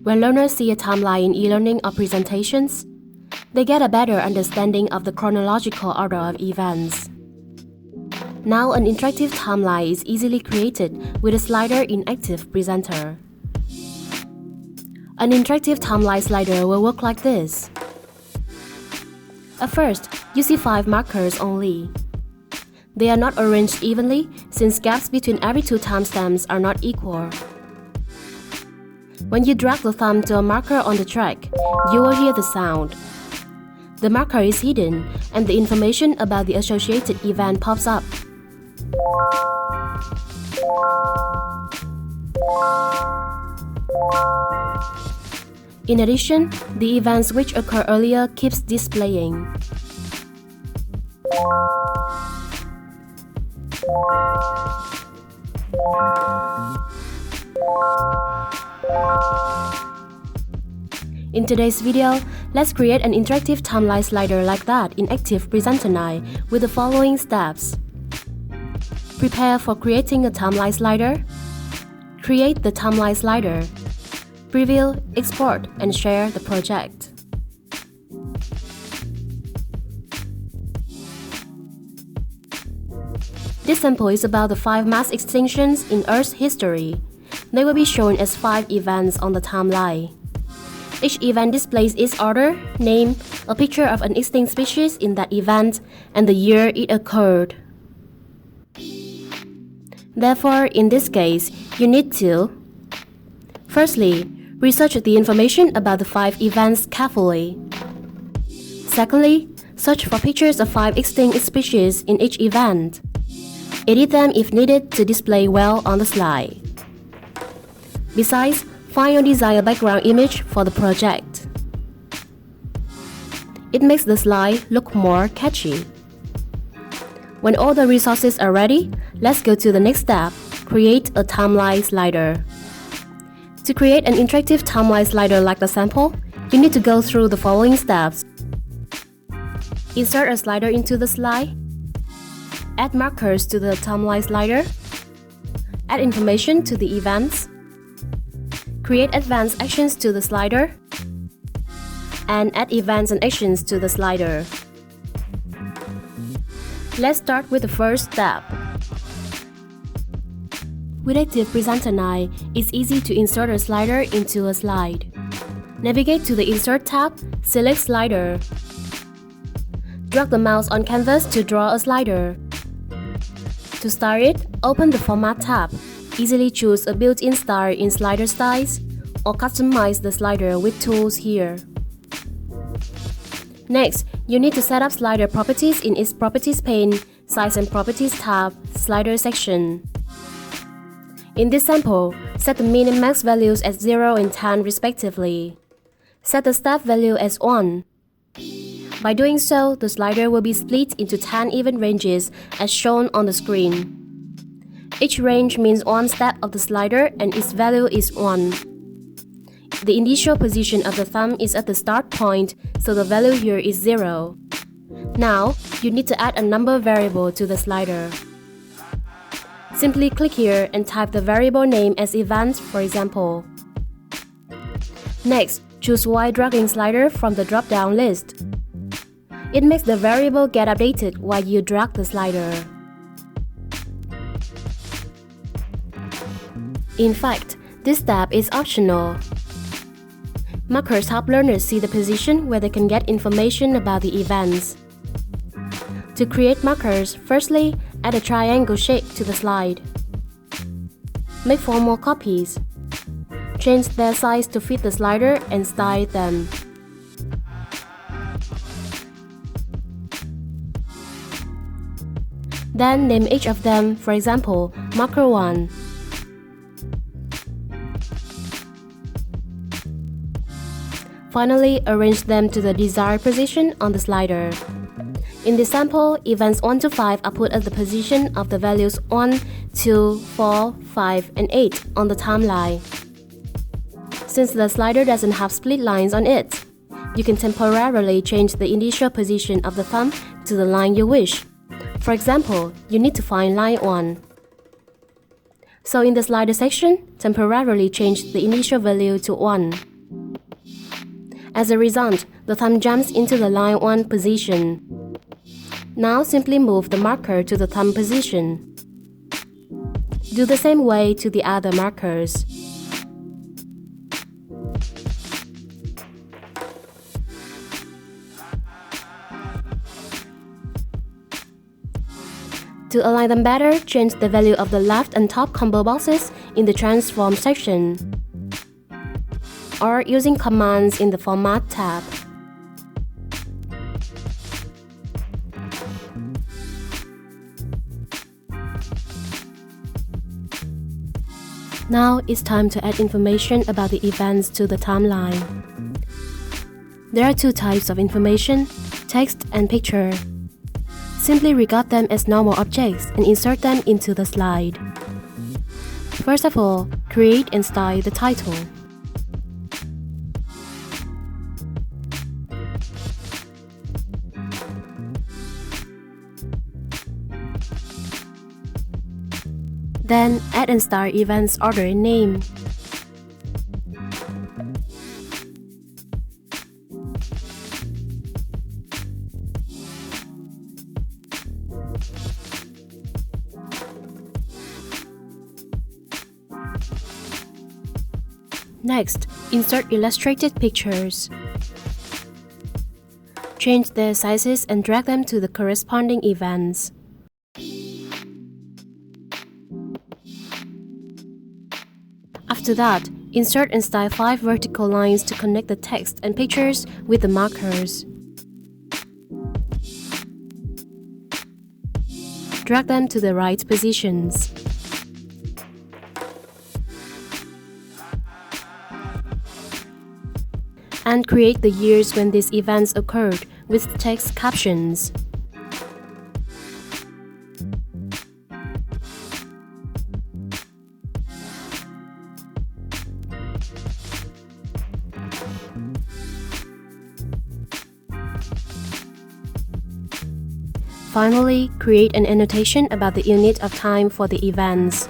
When learners see a timeline in e-learning or presentations, they get a better understanding of the chronological order of events. Now an interactive timeline is easily created with a slider in Active Presenter. An interactive timeline slider will work like this. At first, you see 5 markers only. They are not arranged evenly since gaps between every 2 timestamps are not equal. When you drag the thumb to a marker on the track, you will hear the sound. The marker is hidden and the information about the associated event pops up. In addition, the events which occur earlier keeps displaying. In today's video, let's create an interactive timeline slider like that in Active Presenter 9 with the following steps. Prepare for creating a timeline slider. Create the timeline slider. Preview, export, and share the project. This sample is about the 5 mass extinctions in Earth's history. They will be shown as 5 events on the timeline. Each event displays its order, name, a picture of an extinct species in that event, and the year it occurred. Therefore, in this case, you need to firstly, research the information about the 5 events carefully. Secondly, search for pictures of 5 extinct species in each event. Edit them if needed to display well on the slide. Besides, find your desired background image for the project. It makes the slide look more catchy. When all the resources are ready, let's go to the next step, create a timeline slider. To create an interactive timeline slider like the sample, you need to go through the following steps. Insert a slider into the slide. Add markers to the timeline slider. Add information to the events. Create advanced actions to the slider. And add events and actions to the slider. Let's start with the first step. With Active Presenter 9, it's easy to insert a slider into a slide. Navigate to the Insert tab, select Slider. Drag the mouse on canvas to draw a slider. To start it, open the Format tab. Easily choose a built-in style in Slider Styles, or customize the slider with tools here. Next, you need to set up slider properties in its Properties pane, Size and Properties tab, Slider section. In this sample, set the min and max values as 0 and 10 respectively. Set the step value as 1. By doing so, the slider will be split into 10 even ranges as shown on the screen. Each range means one step of the slider and its value is 1. The initial position of the thumb is at the start point, so the value here is 0. Now, you need to add a number variable to the slider. Simply click here and type the variable name as events, for example. Next, choose Y dragging slider from the drop-down list. It makes the variable get updated while you drag the slider. In fact, this step is optional. Markers help learners see the position where they can get information about the events. To create markers, firstly, add a triangle shape to the slide. Make 4 more copies. Change their size to fit the slider and style them. Then name each of them, for example, Marker 1. Finally, arrange them to the desired position on the slider. In this sample, events 1 to 5 are put at the position of the values 1, 2, 4, 5, and 8 on the timeline. Since the slider doesn't have split lines on it, you can temporarily change the initial position of the thumb to the line you wish. For example, you need to find line 1. So in the slider section, temporarily change the initial value to 1. As a result, the thumb jumps into the line 1 position. Now simply move the marker to the thumb position. Do the same way to the other markers. To align them better, change the value of the left and top combo boxes in the Transform section, or using commands in the Format tab. Now it's time to add information about the events to the timeline. There are two types of information, text and picture. Simply regard them as normal objects and insert them into the slide. First of all, create and style the title. Then add and style events order and name. Next, insert illustrated pictures. Change their sizes and drag them to the corresponding events. After that, insert and style 5 vertical lines to connect the text and pictures with the markers. Drag them to the right positions. And create the years when these events occurred with text captions. Finally, create an annotation about the unit of time for the events.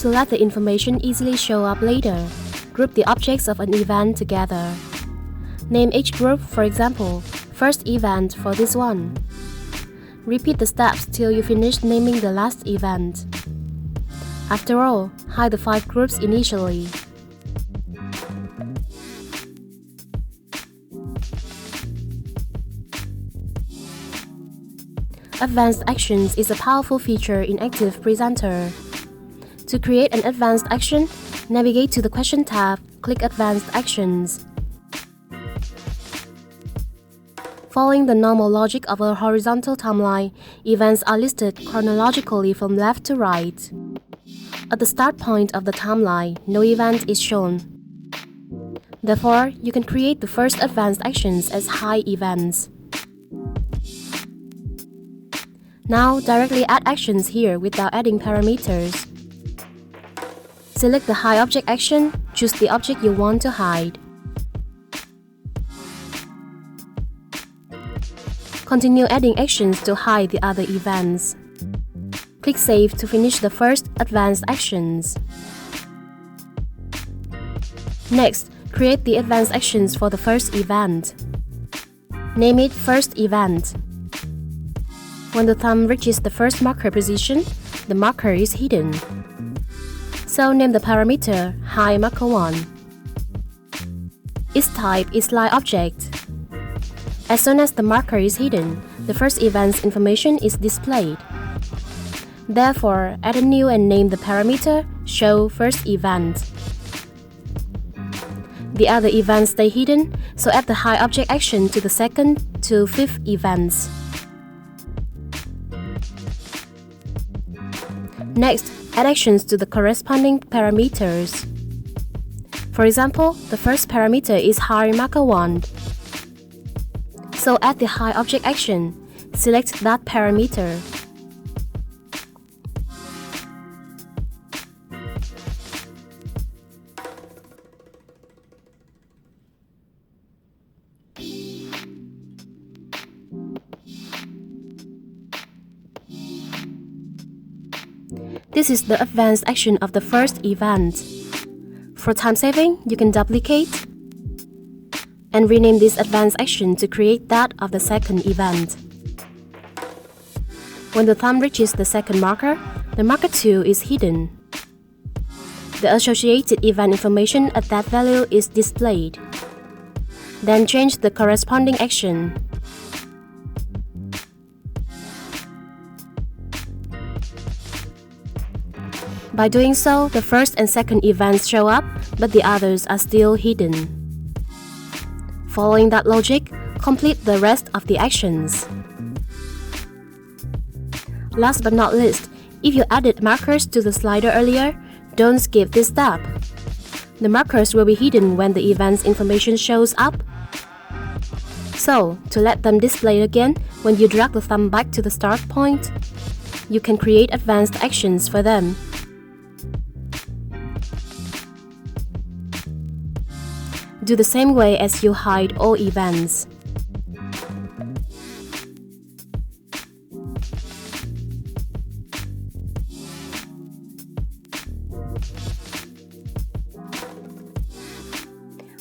To let the information easily show up later, group the objects of an event together. Name each group, for example, first event for this one. Repeat the steps till you finish naming the last event. After all, hide the 5 groups initially. Advanced Actions is a powerful feature in Active Presenter. To create an advanced action, navigate to the Question tab, click Advanced Actions. Following the normal logic of a horizontal timeline, events are listed chronologically from left to right. At the start point of the timeline, no event is shown. Therefore, you can create the first advanced actions as high events. Now, directly add actions here without adding parameters. Select the Hide Object action, choose the object you want to hide. Continue adding actions to hide the other events. Click Save to finish the first advanced actions. Next, create the advanced actions for the first event. Name it First Event. When the thumb reaches the first marker position, the marker is hidden. So name the parameter Hide Marker 1. Its type is Slide Object. As soon as the marker is hidden, the first event's information is displayed. Therefore, add a new and name the parameter Show First Event. The other events stay hidden, so add the Hide Object action to the second to fifth events. Next, add actions to the corresponding parameters. For example, the first parameter is Hide Marker 1. So add the Hide Object action. Select that parameter. This is the advanced action of the first event. For time saving, you can duplicate and rename this advanced action to create that of the second event. When the thumb reaches the second marker, the marker 2 is hidden. The associated event information at that value is displayed. Then change the corresponding action. By doing so, the first and second events show up, but the others are still hidden. Following that logic, complete the rest of the actions. Last but not least, if you added markers to the slider earlier, don't skip this step. The markers will be hidden when the event's information shows up. So, to let them display again when you drag the thumb back to the start point, you can create advanced actions for them. Do the same way as you hide all events.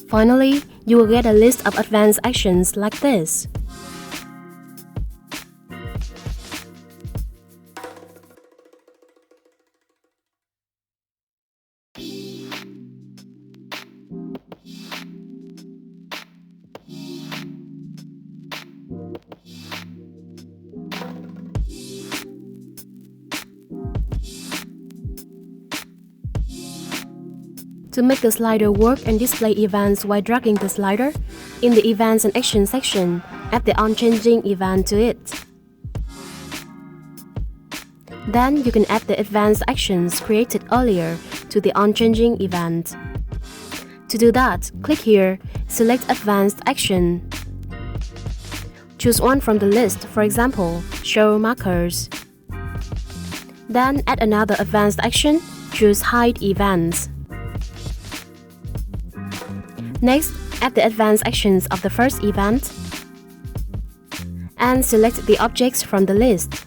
Finally, you will get a list of advanced actions like this. To make the slider work and display events while dragging the slider, in the Events and Actions section, add the on-changing event to it. Then you can add the advanced actions created earlier to the on-changing event. To do that, click here, select Advanced Action. Choose one from the list, for example, Show Markers. Then add another advanced action, choose Hide Events. Next, add the advanced actions of the first event and select the objects from the list.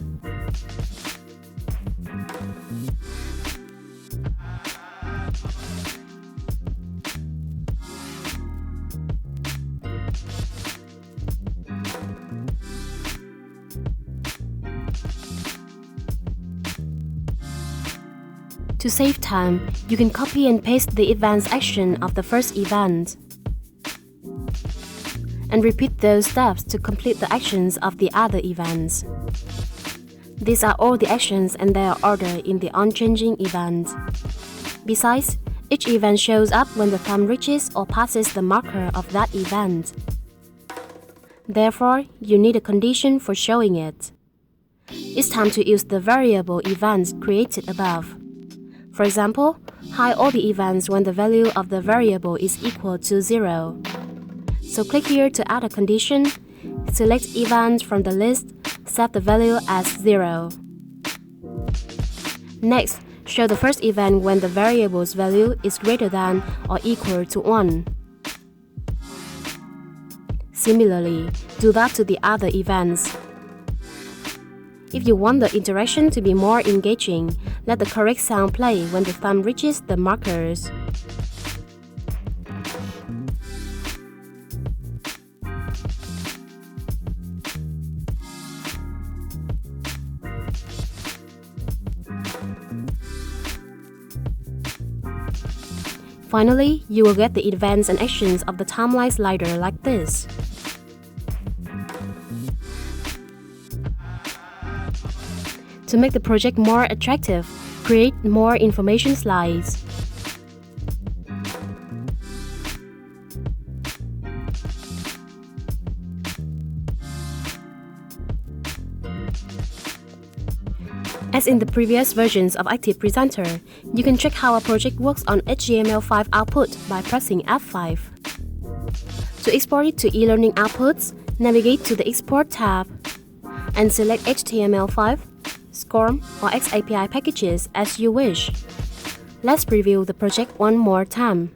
To save time, you can copy and paste the advanced action of the first event and repeat those steps to complete the actions of the other events. These are all the actions and their order in the on-changing event. Besides, each event shows up when the thumb reaches or passes the marker of that event. Therefore, you need a condition for showing it. It's time to use the variable events created above. For example, hide all the events when the value of the variable is equal to 0. So click here to add a condition, select event from the list, set the value as 0. Next, show the first event when the variable's value is greater than or equal to 1. Similarly, do that to the other events. If you want the interaction to be more engaging, let the correct sound play when the thumb reaches the markers. Finally, you will get the events and actions of the timeline slider like this. To make the project more attractive, create more information slides. As in the previous versions of Active Presenter, you can check how a project works on HTML5 output by pressing F5. To export it to e-learning outputs, navigate to the Export tab and select HTML5, SCORM, or XAPI packages as you wish. Let's preview the project one more time.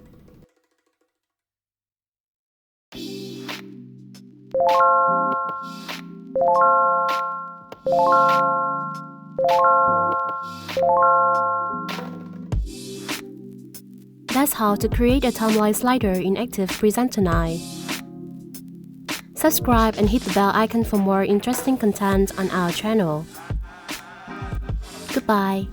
That's how to create a timeline slider in Active Presenter 9. Subscribe and hit the bell icon for more interesting content on our channel. Goodbye.